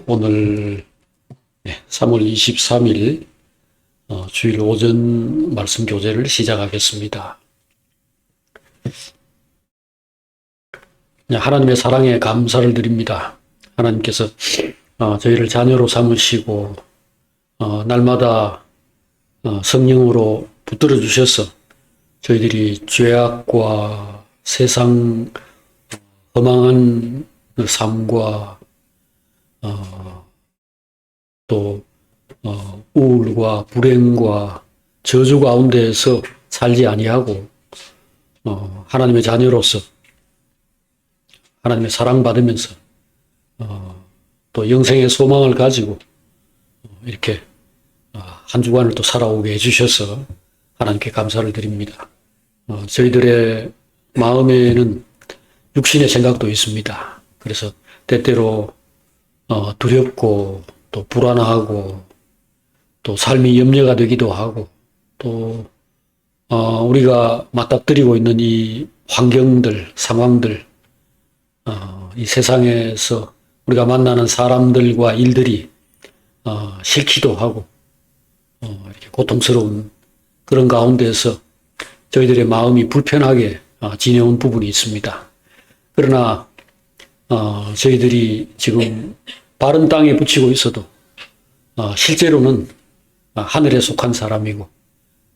오늘 3월 23일 주일 오전 말씀 교제를 시작하겠습니다. 하나님의 사랑에 감사를 드립니다. 하나님께서 저희를 자녀로 삼으시고 날마다 성령으로 붙들어 주셔서 저희들이 죄악과 세상 허망한 삶과 또 우울과 불행과 저주 가운데에서 살지 아니하고 하나님의 자녀로서 하나님의 사랑받으면서 또 영생의 소망을 가지고 이렇게 한 주간을 또 살아오게 해주셔서 하나님께 감사를 드립니다. 저희들의 마음에는 육신의 생각도 있습니다. 그래서 때때로 두렵고 또 불안하고 또 삶이 염려가 되기도 하고 또 우리가 맞닥뜨리고 있는 이 환경들, 상황들, 이 세상에서 우리가 만나는 사람들과 일들이 싫기도 하고 이렇게 고통스러운 그런 가운데서 저희들의 마음이 불편하게 지내온 부분이 있습니다. 그러나 저희들이 지금 바른 땅에 붙이고 있어도 실제로는 하늘에 속한 사람이고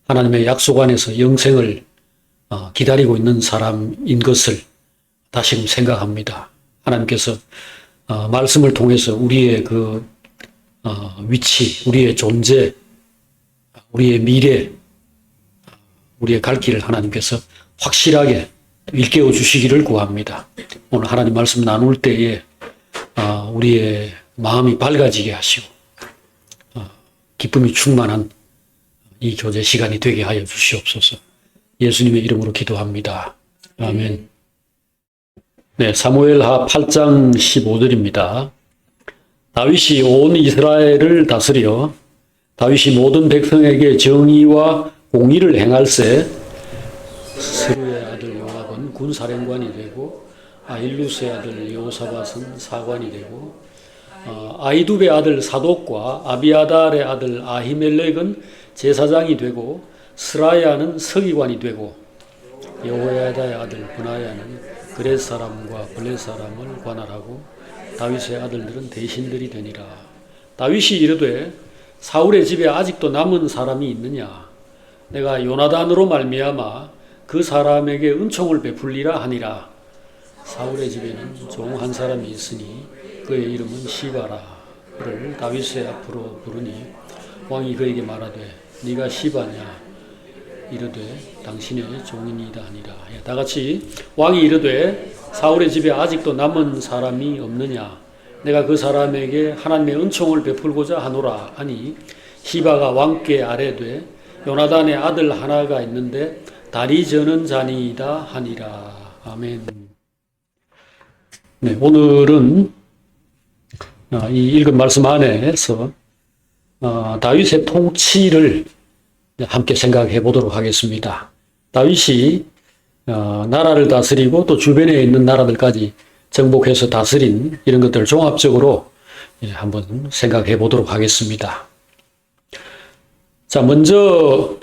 하나님의 약속 안에서 영생을 기다리고 있는 사람인 것을 다시금 생각합니다. 하나님께서 말씀을 통해서 우리의 그 위치, 우리의 존재, 우리의 미래, 우리의 갈 길을 하나님께서 확실하게 일깨워 주시기를 구합니다. 오늘 하나님 말씀 나눌 때에 우리의 마음이 밝아지게 하시고 기쁨이 충만한 이 교제 시간이 되게 하여 주시옵소서. 예수님의 이름으로 기도합니다. 아멘. 네, 사무엘하 8장 15절입니다. 다윗이 온 이스라엘을 다스려 다윗이 모든 백성에게 정의와 공의를 행할세 스루의 아들 요압은 군사령관이 되고 아힐루스의 아들 여호사밧은 사관이 되고 아히두베의 아들 사독과 아비아달의 아들 아히멜렉은 제사장이 되고 스라야는 서기관이 되고 여호야다의 아들 브나야는 그렛 사람과 블렛 사람을 관할하고 다윗의 아들들은 대신들이 되니라. 다윗이 이르되 사울의 집에 아직도 남은 사람이 있느냐? 내가 요나단으로 말미암아 그 사람에게 은총을 베풀리라 하니라. 사울의 집에는 종 한 사람이 있으니 그의 이름은 시바라. 그를 다윗의 앞으로 부르니 왕이 그에게 말하되 네가 시바냐? 이르되 당신의 종이니이다 하니라. 다 같이 왕이 이르되 사울의 집에 아직도 남은 사람이 없느냐? 내가 그 사람에게 하나님의 은총을 베풀고자 하노라 하니 시바가 왕께 아뢰되 요나단의 아들 하나가 있는데 다리 저는 자니이다 하니라. 아멘. 네, 오늘은 이 읽은 말씀 안에서 다윗의 통치를 함께 생각해 보도록 하겠습니다. 다윗이 나라를 다스리고 또 주변에 있는 나라들까지 정복해서 다스린 이런 것들을 종합적으로 한번 생각해 보도록 하겠습니다. 자, 먼저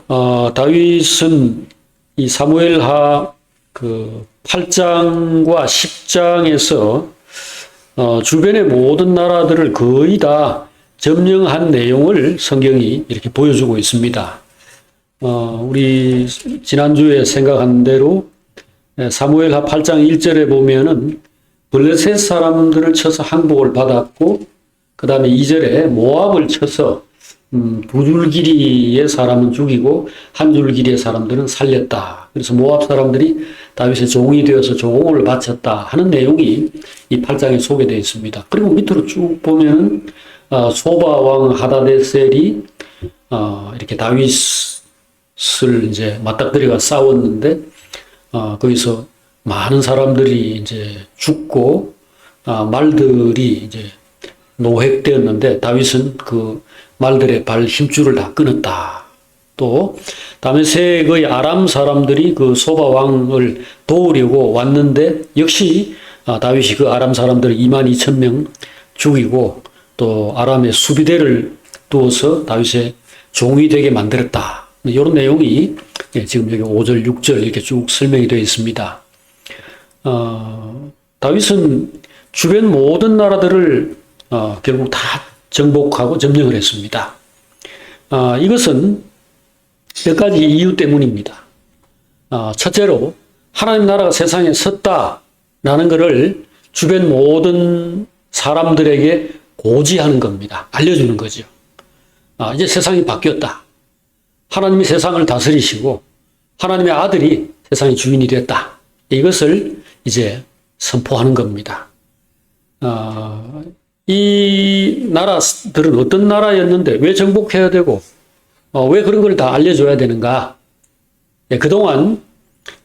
다윗은 이 사무엘하 그 8장과 10장에서 주변의 모든 나라들을 거의 다 점령한 내용을 성경이 이렇게 보여주고 있습니다. 우리 지난주에 생각한 대로 사무엘하 8장 1절에 보면은 블레셋 사람들을 쳐서 항복을 받았고 그 다음에 2절에 모압을 쳐서 두 줄 길이의 사람은 죽이고 한 줄 길이의 사람들은 살렸다. 그래서 모압 사람들이 다윗의 종이 되어서 종을 바쳤다 하는 내용이 이 8장에 소개되어 있습니다. 그리고 밑으로 쭉 보면 소바 왕 하다데셀이 이렇게 다윗을 이제 맞닥뜨려가 싸웠는데 거기서 많은 사람들이 이제 죽고 말들이 이제 노획되었는데 다윗은 그 말들의 발 힘줄을 다 끊었다. 또 다메섹의 아람 사람들이 그 소바 왕을 도우려고 왔는데 역시 다윗이 그 아람 사람들 22,000명 죽이고 또 아람의 수비대를 두어서 다윗의 종이 되게 만들었다. 이런 내용이 지금 여기 5절, 6절 이렇게 쭉 설명이 되어 있습니다. 다윗은 주변 모든 나라들을 결국 다 정복하고 점령을 했습니다. 이것은 몇 가지 이유 때문입니다. 첫째로 하나님 나라가 세상에 섰다라는 것을 주변 모든 사람들에게 고지하는 겁니다. 알려주는 거죠. 이제 세상이 바뀌었다. 하나님이 세상을 다스리시고 하나님의 아들이 세상의 주인이 됐다. 이것을 이제 선포하는 겁니다. 이 나라들은 어떤 나라였는데 왜 정복해야 되고 왜 그런 걸 다 알려줘야 되는가? 그동안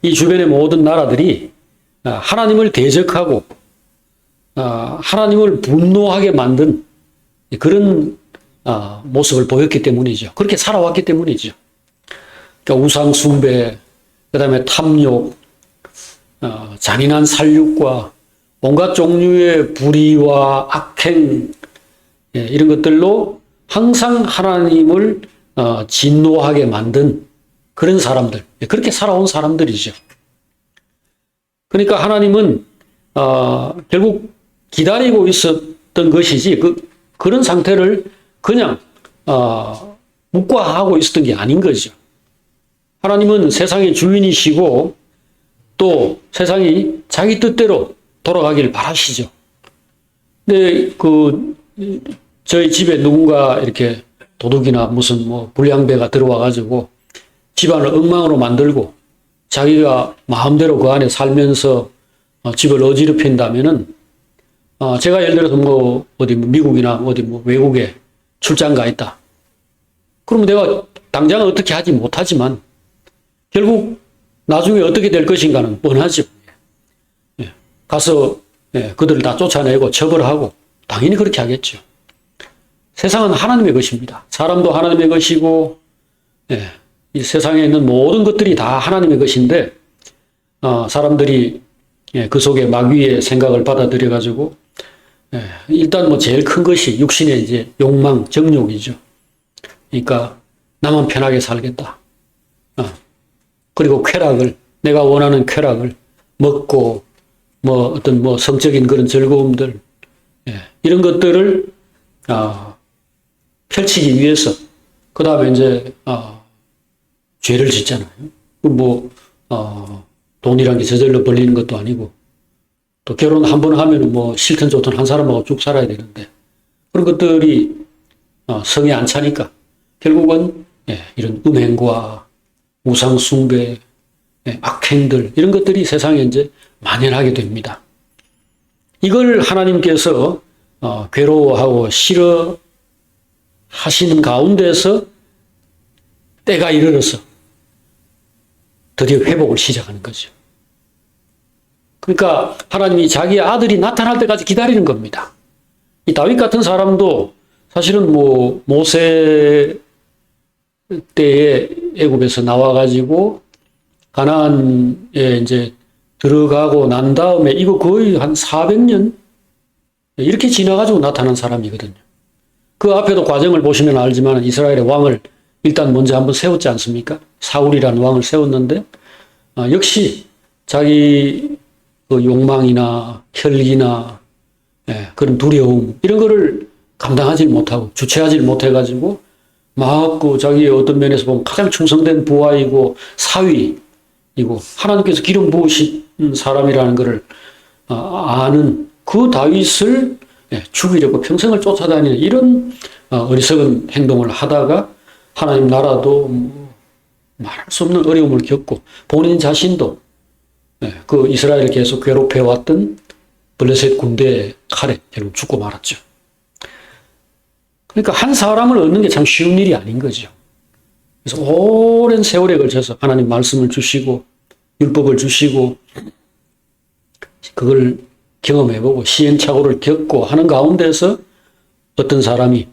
이 주변의 모든 나라들이 하나님을 대적하고 하나님을 분노하게 만든 그런 모습을 보였기 때문이죠. 그렇게 살아왔기 때문이죠. 그러니까 우상 숭배, 그다음에 탐욕, 잔인한 살육과 온갖 종류의 불의와 악행 이런 것들로 항상 하나님을 진노하게 만든 그런 사람들, 그렇게 살아온 사람들이죠. 그러니까 하나님은 결국 기다리고 있었던 것이지 그런 상태를 그냥 묵과하고 있었던 게 아닌 거죠. 하나님은 세상의 주인이시고 또 세상이 자기 뜻대로 돌아가기를 바라시죠. 근데 저희 집에 누군가 이렇게 도둑이나 무슨 불량배가 들어와 가지고 집안을 엉망으로 만들고 자기가 마음대로 그 안에 살면서 집을 어지럽힌다면은 제가 예를 들어서 어디 미국이나 어디 외국에 출장 가 있다. 그러면 내가 당장은 어떻게 하지 못하지만 결국 나중에 어떻게 될 것인가는 뻔하죠. 가서 그들을 다 쫓아내고 처벌하고 당연히 그렇게 하겠죠. 세상은 하나님의 것입니다. 사람도 하나님의 것이고 이 세상에 있는 모든 것들이 다 하나님의 것인데 사람들이 그 속에 마귀의 생각을 받아들여 가지고 일단 제일 큰 것이 육신의 이제 욕망, 정욕이죠. 그러니까 나만 편하게 살겠다. 그리고 쾌락을 내가 원하는 쾌락을 먹고 어떤 성적인 그런 즐거움들 이런 것들을 펼치기 위해서 그 다음에 이제 죄를 짓잖아요. 돈이란 게 저절로 벌리는 것도 아니고 또 결혼 한 번 하면은 싫든 좋든 한 사람하고 쭉 살아야 되는데 그런 것들이 성에 안 차니까 결국은 이런 음행과 우상 숭배, 악행들 이런 것들이 세상에 이제 만연하게 됩니다. 이걸 하나님께서 괴로워하고 싫어하시는 가운데서 때가 이르러서 드디어 회복을 시작하는 거죠. 그러니까 하나님이 자기 아들이 나타날 때까지 기다리는 겁니다. 이 다윗 같은 사람도 사실은 모세 때에 애굽에서 나와가지고 가나안에 이제 들어가고 난 다음에 이거 거의 한 400년 이렇게 지나가지고 나타난 사람이거든요. 그 앞에도 과정을 보시면 알지만 이스라엘의 왕을 일단 먼저 한번 세웠지 않습니까? 사울이라는 왕을 세웠는데 역시 자기 그 욕망이나 혈기나 그런 두려움 이런 거를 감당하지 못하고 주체하지 못해가지고 막 자기의 어떤 면에서 보면 가장 충성된 부하이고 사위이고 하나님께서 기름 부으신 사람이라는 것을 아는 그 다윗을 죽이려고 평생을 쫓아다니는 이런 어리석은 행동을 하다가 하나님 나라도 말할 수 없는 어려움을 겪고 본인 자신도 그 이스라엘을 계속 괴롭혀왔던 블레셋 군대의 칼에 결국 죽고 말았죠. 그러니까 한 사람을 얻는 게 참 쉬운 일이 아닌 거죠. 그래서 오랜 세월에 걸쳐서 하나님 말씀을 주시고 율법을 주시고 그걸 경험해보고 시행착오를 겪고 하는 가운데서 어떤 사람이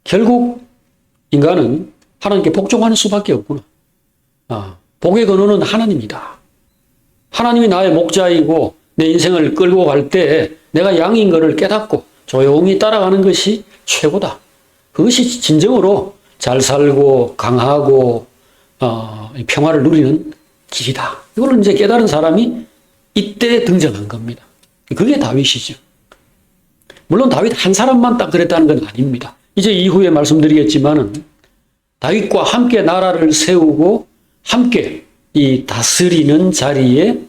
결국 인간은 하나님께 복종하는 수밖에 없구나. 복의 근원은 하나님이다. 하나님이 나의 목자이고 내 인생을 끌고 갈 때 내가 양인 것을 깨닫고 조용히 따라가는 것이 최고다. 그것이 진정으로 잘 살고 강하고 평화를 누리는 길이다. 이걸 이제 깨달은 사람이 이때 등장한 겁니다. 그게 다윗이죠. 물론 다윗 한 사람만 딱 그랬다는 건 아닙니다. 이제 이후에 말씀드리겠지만은 다윗과 함께 나라를 세우고 함께 이 다스리는 자리에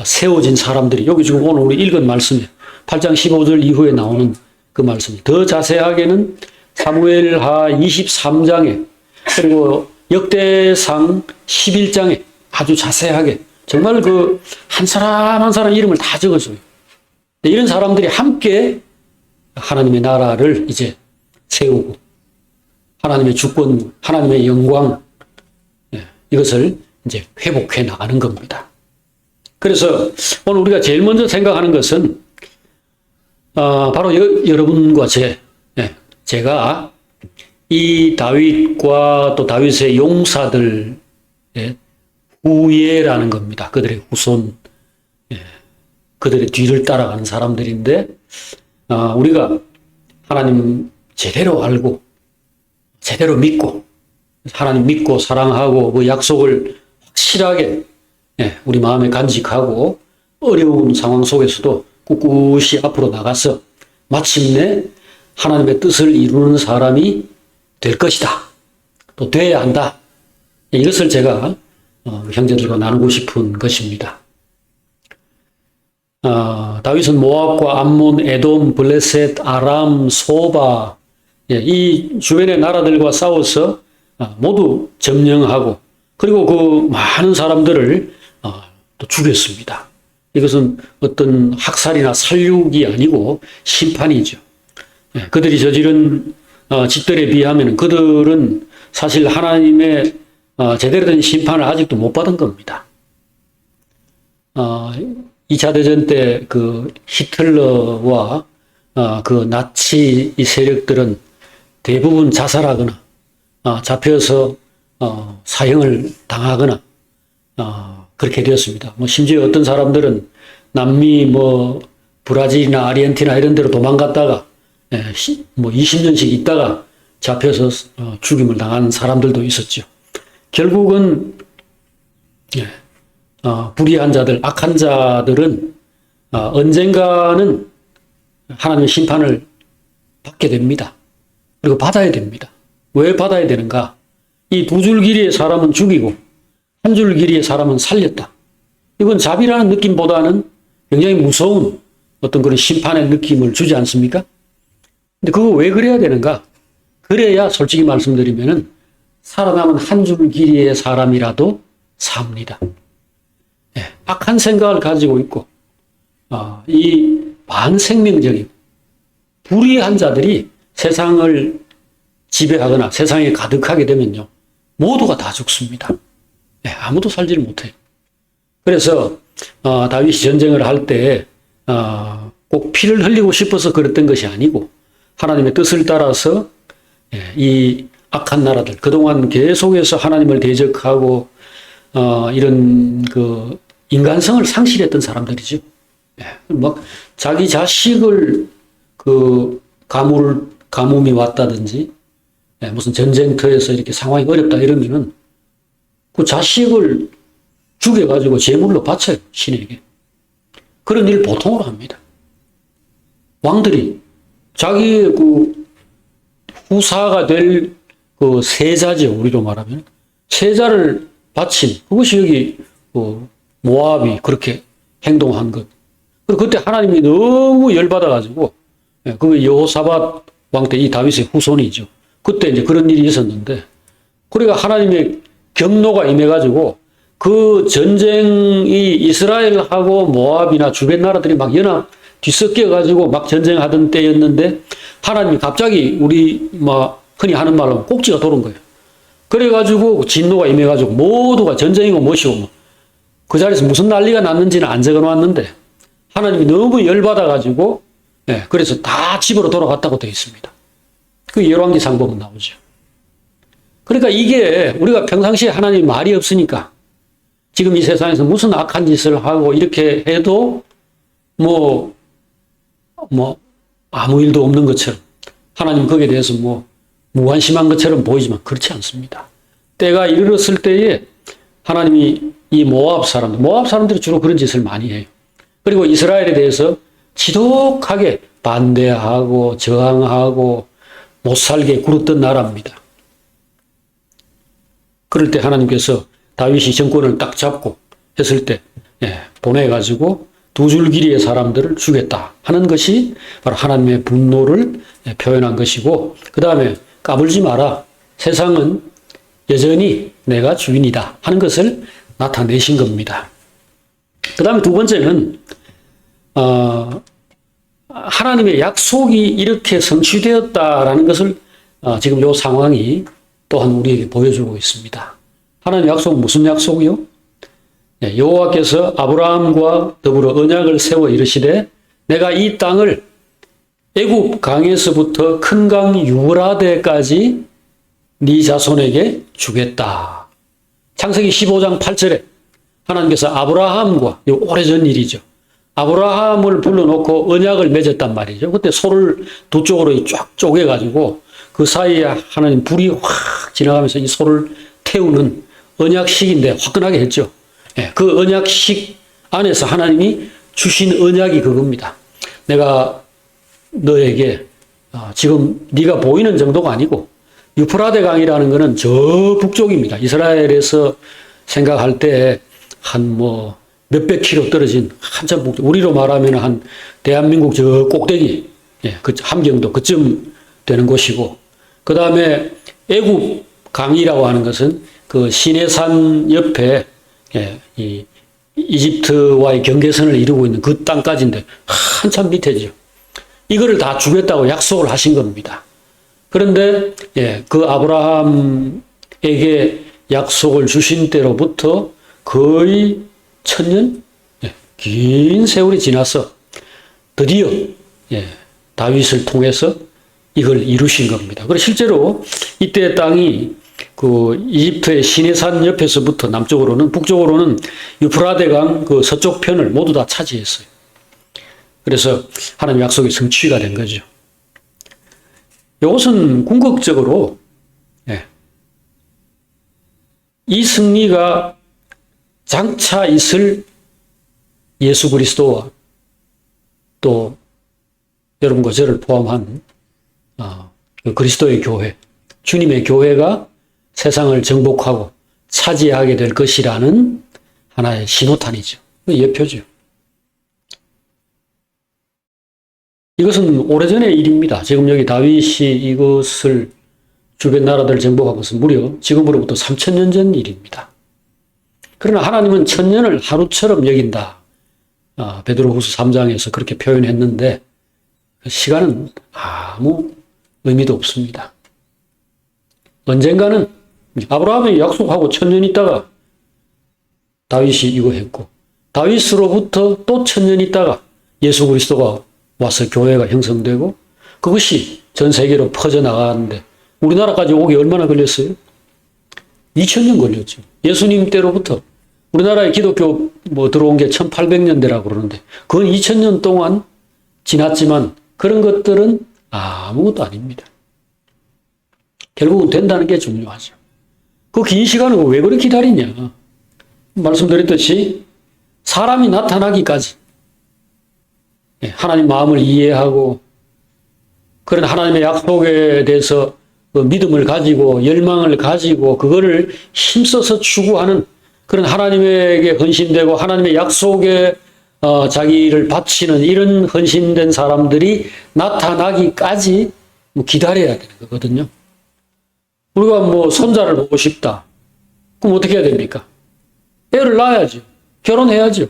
세워진 사람들이 여기 지금 오늘 우리 읽은 말씀에 8장 15절 이후에 나오는 그 말씀이 더 자세하게는 사무엘하 23장에 그리고 역대상 11장에 아주 자세하게 정말 그 한 사람 한 사람 이름을 다 적어줘요. 이런 사람들이 함께 하나님의 나라를 이제 세우고 하나님의 주권, 하나님의 영광 이것을 이제 회복해 나가는 겁니다. 그래서 오늘 우리가 제일 먼저 생각하는 것은 바로 여러분과 제가 이 다윗과 또 다윗의 용사들의 후예라는 겁니다. 그들의 후손, 그들의 뒤를 따라가는 사람들인데 우리가 하나님 제대로 알고 제대로 믿고 하나님 믿고 사랑하고 그 약속을 확실하게 우리 마음에 간직하고 어려운 상황 속에서도 꿋꿋이 앞으로 나가서 마침내 하나님의 뜻을 이루는 사람이 될 것이다. 또 돼야 한다. 이것을 제가 형제들과 나누고 싶은 것입니다. 다윗은 모압과 암몬, 에돔, 블레셋, 아람, 소바 이 주변의 나라들과 싸워서 모두 점령하고 그리고 그 많은 사람들을 또 죽였습니다. 이것은 어떤 학살이나 살육이 아니고 심판이죠. 그들이 저지른 짓들에 비하면 그들은 사실 하나님의 제대로 된 심판을 아직도 못 받은 겁니다. 2차 대전 때 그 히틀러와 그 나치 세력들은 대부분 자살하거나 잡혀서 사형을 당하거나 그렇게 되었습니다. 뭐 심지어 어떤 사람들은 남미 브라질이나 아르헨티나 이런 데로 도망갔다가 20년씩 있다가 잡혀서 죽임을 당한 사람들도 있었죠. 결국은 불의한 자들, 악한 자들은 언젠가는 하나님의 심판을 받게 됩니다. 그리고 받아야 됩니다. 왜 받아야 되는가? 이 두 줄 길이의 사람은 죽이고 한 줄 길이의 사람은 살렸다. 이건 자비라는 느낌보다는 굉장히 무서운 어떤 그런 심판의 느낌을 주지 않습니까? 근데 그거 왜 그래야 되는가? 그래야 솔직히 말씀드리면은 살아남은 한 줄 길이의 사람이라도 삽니다. 악한 생각을 가지고 있고 이 반생명적인 불의한 자들이 세상을 지배하거나 세상에 가득하게 되면요 모두가 다 죽습니다. 아무도 살지를 못해요. 그래서 다윗이 전쟁을 할 때 꼭 피를 흘리고 싶어서 그랬던 것이 아니고 하나님의 뜻을 따라서 이 악한 나라들 그동안 계속해서 하나님을 대적하고 이런 그 인간성을 상실했던 사람들이죠. 막 자기 자식을 그 가뭄이 왔다든지 무슨 전쟁터에서 이렇게 상황이 어렵다 이러면은 그 자식을 죽여가지고 제물로 바쳐요, 신에게. 그런 일을 보통으로 합니다. 왕들이 자기의 그 후사가 될 그 세자죠, 우리로 말하면. 세자를 바친, 그것이 여기 모압이 그렇게 행동한 것. 그리고 그때 하나님이 너무 열받아가지고, 그 여호사밧 왕 때 이 다윗의 후손이죠. 그때 이제 그런 일이 있었는데, 그러니까 하나님의 경노가 임해가지고 그 전쟁이 이스라엘하고 모압이나 주변 나라들이 막 연합 뒤섞여가지고 막 전쟁하던 때였는데 하나님이 갑자기 우리 흔히 하는 말로 꼭지가 돌은 거예요. 그래가지고 진노가 임해가지고 모두가 전쟁이고 뭐시고 그 자리에서 무슨 난리가 났는지는 안 적어놨는데 하나님이 너무 열받아가지고 그래서 다 집으로 돌아갔다고 되어 있습니다. 그 열왕기상 보면 나오죠. 그러니까 이게 우리가 평상시에 하나님 말이 없으니까 지금 이 세상에서 무슨 악한 짓을 하고 이렇게 해도 아무 일도 없는 것처럼 하나님 거기에 대해서 뭐 무관심한 것처럼 보이지만 그렇지 않습니다. 때가 이르렀을 때에 하나님이 이 모압 사람들이 주로 그런 짓을 많이 해요. 그리고 이스라엘에 대해서 지독하게 반대하고 저항하고 못살게 굴었던 나라입니다. 그럴 때 하나님께서 다윗이 정권을 딱 잡고 했을 때 보내가지고 두 줄 길이의 사람들을 죽였다 하는 것이 바로 하나님의 분노를 표현한 것이고, 그 다음에 까불지 마라, 세상은 여전히 내가 주인이다 하는 것을 나타내신 겁니다. 그 다음에 두 번째는 하나님의 약속이 이렇게 성취되었다라는 것을 지금 이 상황이 또한 우리에게 보여주고 있습니다. 하나님 약속은 무슨 약속이요? 여호와께서 아브라함과 더불어 언약을 세워 이르시되 내가 이 땅을 애굽 강에서부터 큰 강 유브라데까지 네 자손에게 주겠다. 창세기 15장 8절에 하나님께서 아브라함과, 오래전 일이죠, 아브라함을 불러놓고 언약을 맺었단 말이죠. 그때 소를 두 쪽으로 쫙 쪼개가지고 그 사이에 하나님 불이 확 지나가면서 이 소를 태우는 언약식인데 화끈하게 했죠. 그 언약식 안에서 하나님이 주신 언약이 그겁니다. 내가 너에게 지금 네가 보이는 정도가 아니고 유프라데 강이라는 것은 저 북쪽입니다. 이스라엘에서 생각할 때 한 몇백 킬로 떨어진 한참 북쪽, 우리로 말하면 한 대한민국 저 꼭대기, 그 함경도 그쯤 되는 곳이고, 그 다음에 애굽 강이라고 하는 것은 그 시내산 옆에 이 이집트와의 경계선을 이루고 있는 그 땅까지인데 한참 밑에죠. 이거를 다 주겠다고 약속을 하신 겁니다. 그런데 그 아브라함에게 약속을 주신 때로부터 거의 1000년? 긴 세월이 지나서 드디어 다윗을 통해서 이걸 이루신 겁니다. 그리고 실제로 이때 땅이 그 이집트의 시내산 옆에서부터 남쪽으로는, 북쪽으로는 유프라데강 그 서쪽 편을 모두 다 차지했어요. 그래서 하나님 약속이 성취가 된 거죠. 이것은 궁극적으로 이 승리가 장차 있을 예수 그리스도와 또 여러분과 저를 포함한 그리스도의 교회, 주님의 교회가 세상을 정복하고 차지하게 될 것이라는 하나의 신호탄이죠. 예표죠. 이것은 오래전의 일입니다. 지금 여기 다윗이 이것을 주변 나라들을 정복한 것은 무려 지금으로부터 3000년 전 일입니다. 그러나 하나님은 1000년을 하루처럼 여긴다. 베드로후서 3장에서 그렇게 표현했는데 시간은 아무 의미도 없습니다. 언젠가는 아브라함이 약속하고 1000년 있다가 다윗이 이거 했고, 다윗으로부터 또 1000년 있다가 예수 그리스도가 와서 교회가 형성되고 그것이 전 세계로 퍼져나가는데 우리나라까지 오기 얼마나 걸렸어요? 2000년 걸렸죠. 예수님 때로부터 우리나라에 기독교 들어온 게 1800년대라고 그러는데 그건 2000년 동안 지났지만 그런 것들은 아무것도 아닙니다. 결국은 된다는 게 중요하죠. 그 긴 시간을 왜 그렇게 기다리냐. 말씀드렸듯이 사람이 나타나기까지 하나님 마음을 이해하고 그런 하나님의 약속에 대해서 그 믿음을 가지고 열망을 가지고 그거를 힘써서 추구하는 그런 하나님에게 헌신되고 하나님의 약속에 자기를 바치는 이런 헌신된 사람들이 나타나기까지 기다려야 되는 거거든요. 우리가 손자를 보고 싶다. 그럼 어떻게 해야 됩니까? 애를 낳아야죠. 결혼해야죠.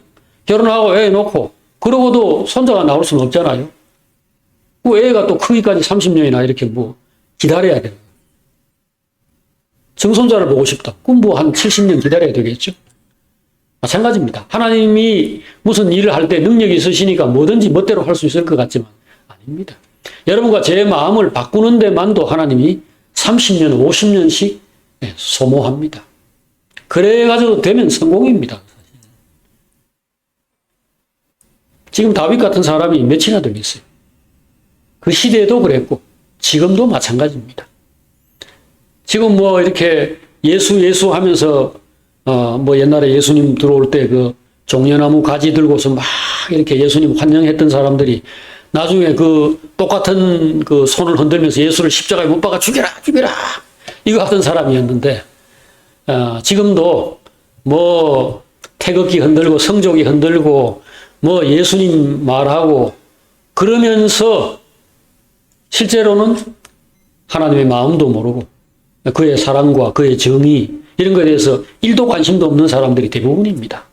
결혼하고 애 놓고 그러고도 손자가 나올 수는 없잖아요. 그 애가 또 크기까지 30년이나 이렇게 기다려야 돼요. 증손자를 보고 싶다. 그럼 한 70년 기다려야 되겠죠. 마찬가지입니다. 하나님이 무슨 일을 할 때 능력이 있으시니까 뭐든지 멋대로 할 수 있을 것 같지만 아닙니다. 여러분과 제 마음을 바꾸는 데만도 하나님이 30년, 50년씩 소모합니다. 그래가지고 되면 성공입니다. 지금 다윗 같은 사람이 몇이나 되겠어요. 그 시대도 그랬고 지금도 마찬가지입니다. 지금 뭐 이렇게 예수 하면서 뭐 옛날에 예수님 들어올 때 그 종려나무 가지 들고서 막 이렇게 예수님 환영했던 사람들이 나중에 그 똑같은 그 손을 흔들면서 예수를 십자가에 못 박아 죽여라 이거 하던 사람이었는데 지금도 뭐 태극기 흔들고 성조기 흔들고 뭐 예수님 말하고 그러면서 실제로는 하나님의 마음도 모르고 그의 사랑과 그의 정의 이런 것에 대해서 1도 관심도 없는 사람들이 대부분입니다.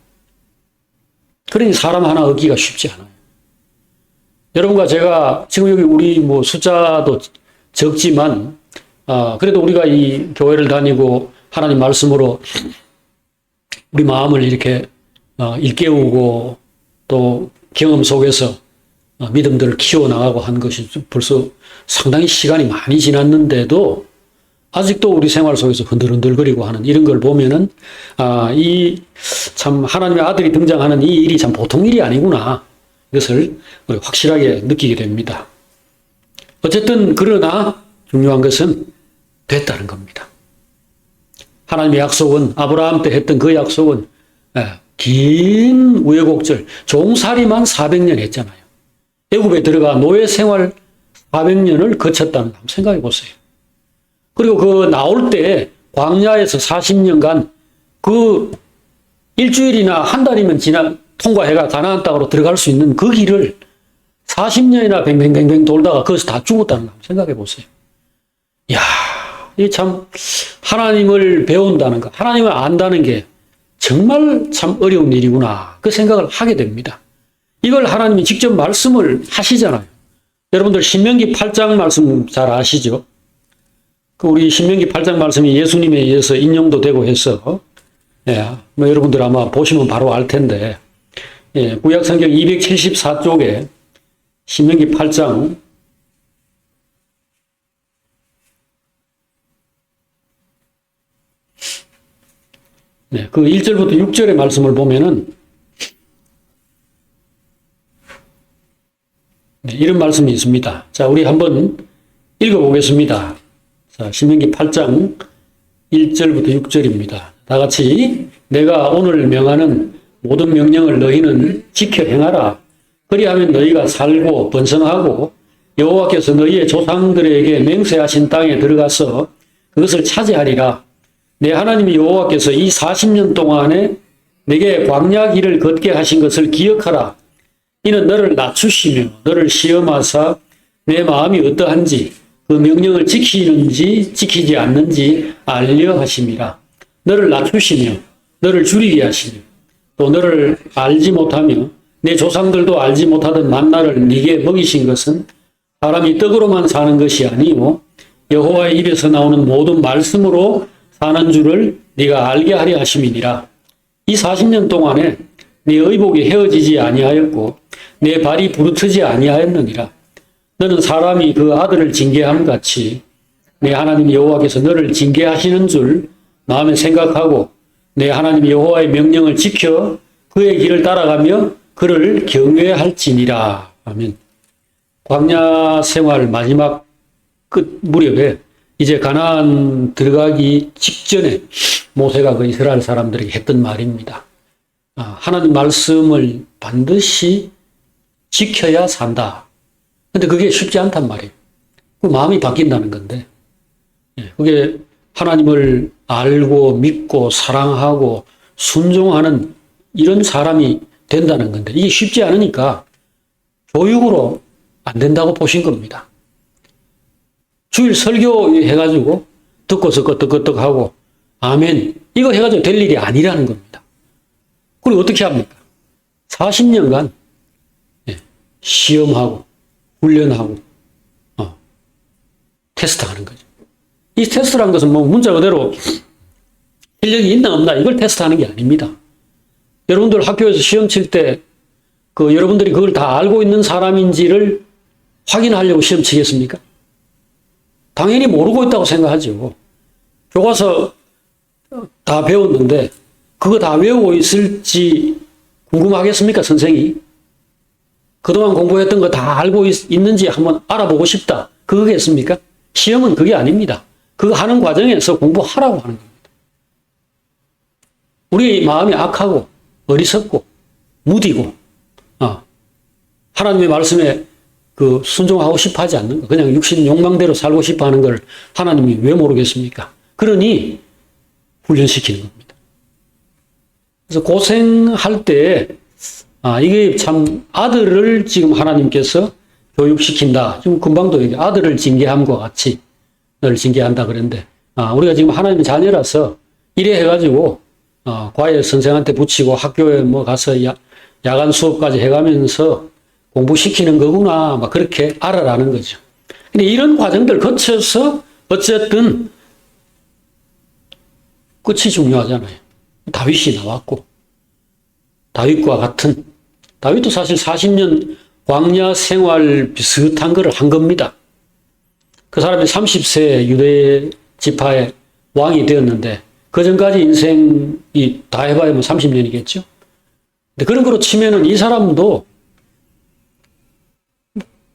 그러니 사람 하나 얻기가 쉽지 않아요. 여러분과 제가 지금 여기 우리 뭐 숫자도 적지만 그래도 우리가 이 교회를 다니고 하나님 말씀으로 우리 마음을 이렇게 일깨우고 또 경험 속에서 믿음들을 키워나가고 한 것이 벌써 상당히 시간이 많이 지났는데도 아직도 우리 생활 속에서 흔들흔들거리고 하는 이런 걸 보면은 이 참 하나님의 아들이 등장하는 이 일이 참 보통 일이 아니구나 이것을 우리 확실하게 느끼게 됩니다. 어쨌든 그러나 중요한 것은 됐다는 겁니다. 하나님의 약속은 아브라함 때 했던 그 약속은 긴 우여곡절 종살이만 400년 했잖아요. 애굽에 들어가 노예 생활 400년을 거쳤다는 거 한번 생각해 보세요. 그리고 그 나올 때 광야에서 40년간 그 일주일이나 한 달이면 통과해가 가나안 땅으로 들어갈 수 있는 그 길을 40년이나 뱅뱅뱅뱅 돌다가 거기서 다 죽었다는 거 한번 생각해 보세요. 이야, 이 참 하나님을 배운다는 거, 하나님을 안다는 게 정말 참 어려운 일이구나 그 생각을 하게 됩니다. 이걸 하나님이 직접 말씀을 하시잖아요. 여러분들 신명기 8장 말씀 잘 아시죠? 그 우리 신명기 8장 말씀이 예수님에 의해서 인용도 되고 해서 뭐 여러분들 아마 보시면 바로 알 텐데 구약성경 274쪽에 신명기 8장 그 1절부터 6절의 말씀을 보면은 이런 말씀이 있습니다. 자, 우리 한번 읽어보겠습니다. 자, 신명기 8장 1절부터 6절입니다. 다 같이 내가 오늘 명하는 모든 명령을 너희는 지켜 행하라. 그리하면 너희가 살고 번성하고 여호와께서 너희의 조상들에게 맹세하신 땅에 들어가서 그것을 차지하리라. 내 하나님 여호와께서 이 40년 동안에 내게 광야 길을 걷게 하신 것을 기억하라. 이는 너를 낮추시며 너를 시험하사 내 마음이 어떠한지 그 명령을 지키는지 지키지 않는지 알려 하심이라. 너를 낮추시며 너를 줄이게 하시며 또 너를 알지 못하며 내 조상들도 알지 못하던 만나를 네게 먹이신 것은 사람이 떡으로만 사는 것이 아니요 여호와의 입에서 나오는 모든 말씀으로 사는 줄을 네가 알게 하려 하심이니라. 이 40년 동안에 네 의복이 헤어지지 아니하였고 내 발이 부르트지 아니하였느니라. 너는 사람이 그 아들을 징계함 같이 내 하나님 여호와께서 너를 징계하시는 줄 마음에 생각하고 내 하나님 여호와의 명령을 지켜 그의 길을 따라가며 그를 경외할지니라. 아멘. 광야 생활 마지막 끝 무렵에 이제 가나안 들어가기 직전에 모세가 그 이스라엘 사람들에게 했던 말입니다. 하나님 말씀을 반드시 지켜야 산다. 근데 그게 쉽지 않단 말이에요. 그 마음이 바뀐다는 건데. 그게 하나님을 알고 믿고 사랑하고 순종하는 이런 사람이 된다는 건데 이게 쉽지 않으니까 교육으로 안 된다고 보신 겁니다. 주일 설교 해가지고 듣고서 끄떡끄떡하고 아멘 이거 해가지고 될 일이 아니라는 겁니다. 그리고 어떻게 합니까? 40년간 시험하고 훈련하고 테스트하는 거죠. 이 테스트라는 것은 뭐 문자 그대로 실력이 있나 없나 이걸 테스트하는 게 아닙니다. 여러분들 학교에서 시험 칠 때 그 여러분들이 그걸 다 알고 있는 사람인지를 확인하려고 시험 치겠습니까? 당연히 모르고 있다고 생각하죠. 교과서 다 배웠는데 그거 다 외우고 있을지 궁금하겠습니까, 선생이? 그동안 공부했던 거 다 알고 있는지 한번 알아보고 싶다. 그거겠습니까? 시험은 그게 아닙니다. 그거 하는 과정에서 공부하라고 하는 겁니다. 우리 마음이 악하고 어리석고 무디고 하나님의 말씀에 순종하고 싶어 하지 않는 거, 그냥 육신 욕망대로 살고 싶어 하는 걸 하나님이 왜 모르겠습니까? 그러니 훈련시키는 겁니다. 그래서 고생할 때 이게 참 아들을 지금 하나님께서 교육시킨다. 지금 금방도 여기 아들을 징계함과 같이 너를 징계한다 그랬는데 우리가 지금 하나님의 자녀라서 이래 해가지고 과외 선생한테 붙이고 학교에 뭐 가서 야간 수업까지 해가면서 공부시키는 거구나 막 그렇게 알아라는 거죠. 근데 이런 과정들 거쳐서 어쨌든 끝이 중요하잖아요. 다윗이 나왔고 다윗과 같은 다윗도 사실 40년 광야 생활 비슷한 거를 한 겁니다. 그 사람이 30세 유대 지파의 왕이 되었는데 그 전까지 인생이 다 해봐야 뭐 30년이겠죠. 근데 그런 거로 치면은 이 사람도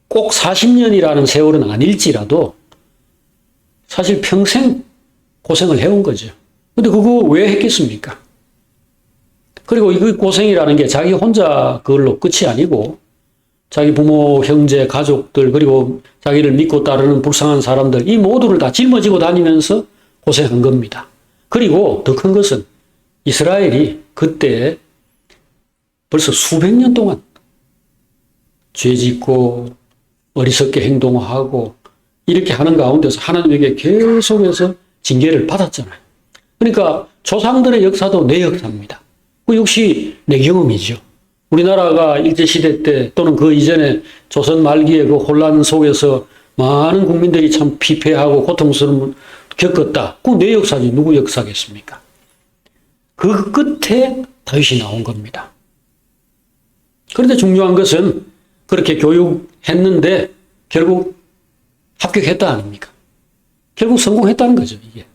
꼭 40년이라는 세월은 아닐지라도 사실 평생 고생을 해온 거죠. 근데 그거 왜 했겠습니까? 그리고 이 고생이라는 게 자기 혼자 그걸로 끝이 아니고 자기 부모, 형제, 가족들 그리고 자기를 믿고 따르는 불쌍한 사람들 이 모두를 다 짊어지고 다니면서 고생한 겁니다. 그리고 더 큰 것은 이스라엘이 그때 벌써 수백 년 동안 죄 짓고 어리석게 행동하고 이렇게 하는 가운데서 하나님에게 계속해서 징계를 받았잖아요. 그러니까 조상들의 역사도 내 역사입니다. 그 역시 내 경험이죠. 우리나라가 일제시대 때 또는 그 이전에 조선 말기에 그 혼란 속에서 많은 국민들이 참 피폐하고 고통스러움을 겪었다. 그건 내 역사지 누구 역사겠습니까? 그 끝에 다윗이 나온 겁니다. 그런데 중요한 것은 그렇게 교육했는데 결국 합격했다 아닙니까? 결국 성공했다는 거죠, 이게.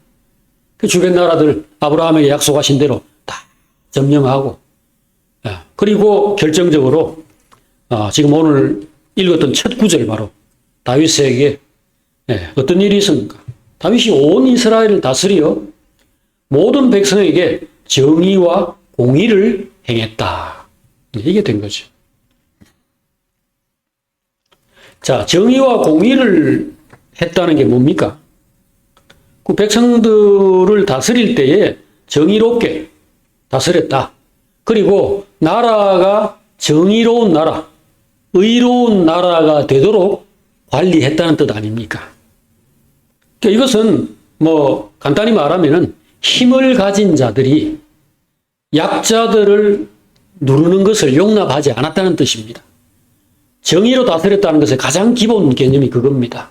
그 주변 나라들 아브라함에게 약속하신 대로 다 점령하고 그리고 결정적으로 지금 오늘 읽었던 첫 구절 바로 다윗에게 어떤 일이 있습니까? 다윗이 온 이스라엘을 다스려 모든 백성에게 정의와 공의를 행했다. 이게 된 거죠. 자, 정의와 공의를 했다는 게 뭡니까? 그 백성들을 다스릴 때에 정의롭게 다스렸다. 그리고 나라가 정의로운 나라, 의로운 나라가 되도록 관리했다는 뜻 아닙니까? 그러니까 이것은 뭐 간단히 말하면은 힘을 가진 자들이 약자들을 누르는 것을 용납하지 않았다는 뜻입니다. 정의로 다스렸다는 것의 가장 기본 개념이 그겁니다.